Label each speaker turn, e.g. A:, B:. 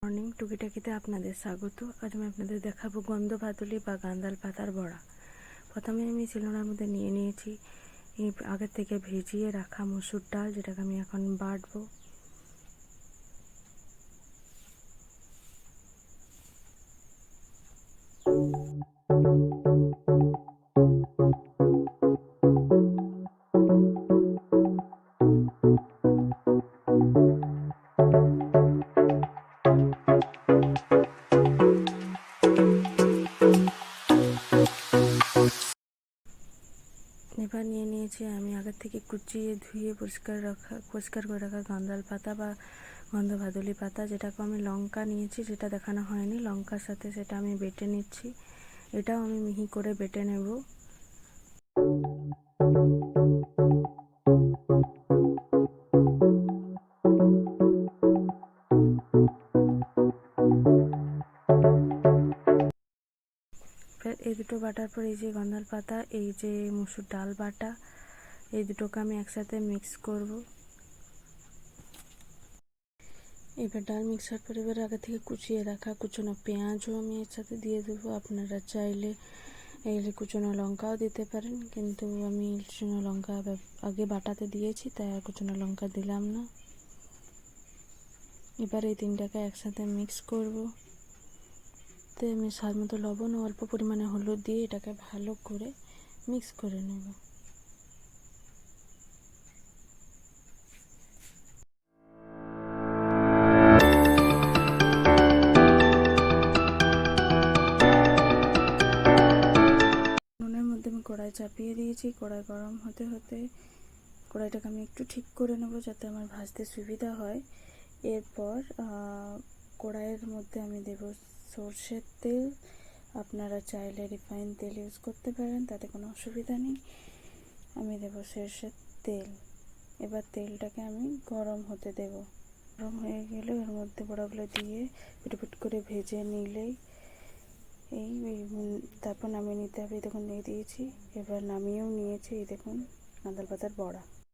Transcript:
A: Morning টুকিটাকিতে আপনাদের স্বাগত। আজ আমি আপনাদের দেখাবো গন্ধ ভাতুলি বা গাঁদাল পাতার বড়া। প্রথমে আমি শিলনোড়ার মধ্যে নিয়ে নিয়েছি এই আগের থেকে ভিজিয়ে রাখা মসুর ডাল, যেটাকে আমি এখন বাটবো। এবার নিয়ে নিয়েছি আমি আগের থেকে কুচিয়ে ধুয়ে পরিষ্কার করে রাখা গাঁদাল পাতা বা গন্ধ ভাতুলি পাতা, যেটাকে আমি লঙ্কা নিয়েছি, যেটা দেখানো হয়নি। লঙ্কার সাথে সেটা আমি বেটে নিচ্ছি। এটাও আমি মিহি করে বেটে নেব। এই দুটো বাটার পর এই যে গন্ধাল পাতা, এই যে মসুর ডাল বাটা, এই দুটোকে আমি একসাথে মিক্স করব। এবার ডাল মিক্সার পর এবার আগে থেকে কুচিয়ে রাখা কুচনো পেঁয়াজও আমি এর সাথে দিয়ে দেবো। আপনারা চাইলে এই কুচনো লঙ্কাও দিতে পারেন, কিন্তু আমি কুচনো লঙ্কা আগে বাটাতে দিয়েছি, তাই আর কুচনো লঙ্কা দিলাম না। এবার এই তিনটাকে একসাথে মিক্স করব। তো আমি স্বাদ মতো লবণ ও অল্প পরিমাণে হলুদ দিয়ে এটাকে ভালো করে মিক্স করে নেব। নুনের মধ্যে আমি কড়াই চাপিয়ে দিয়েছি। কড়াই গরম হতে হতে কড়াইটাকে আমি একটু ঠিক করে নেব, যাতে আমার ভাজতে সুবিধা হয়। এরপর কড়াইয়ের মধ্যে আমি দেব সরষের তেল। আপনারা চাইলে রিফাইন তেল ইউজ করতে পারেন, তাতে কোনো অসুবিধা নেই। আমি দেব সরষের তেল। এবার তেলটাকে আমি গরম হতে দেব। গরম হয়ে গেলে এর মধ্যে বড়াগুলো দিয়ে পিটপিট করে ভেজে নিলেই তারপর নামিয়ে নিতে হবে। দেখুন দিয়ে দিয়েছি, এবার নামিয়েও নিয়েছি। এই দেখুন গাঁদাল পাতার বড়া।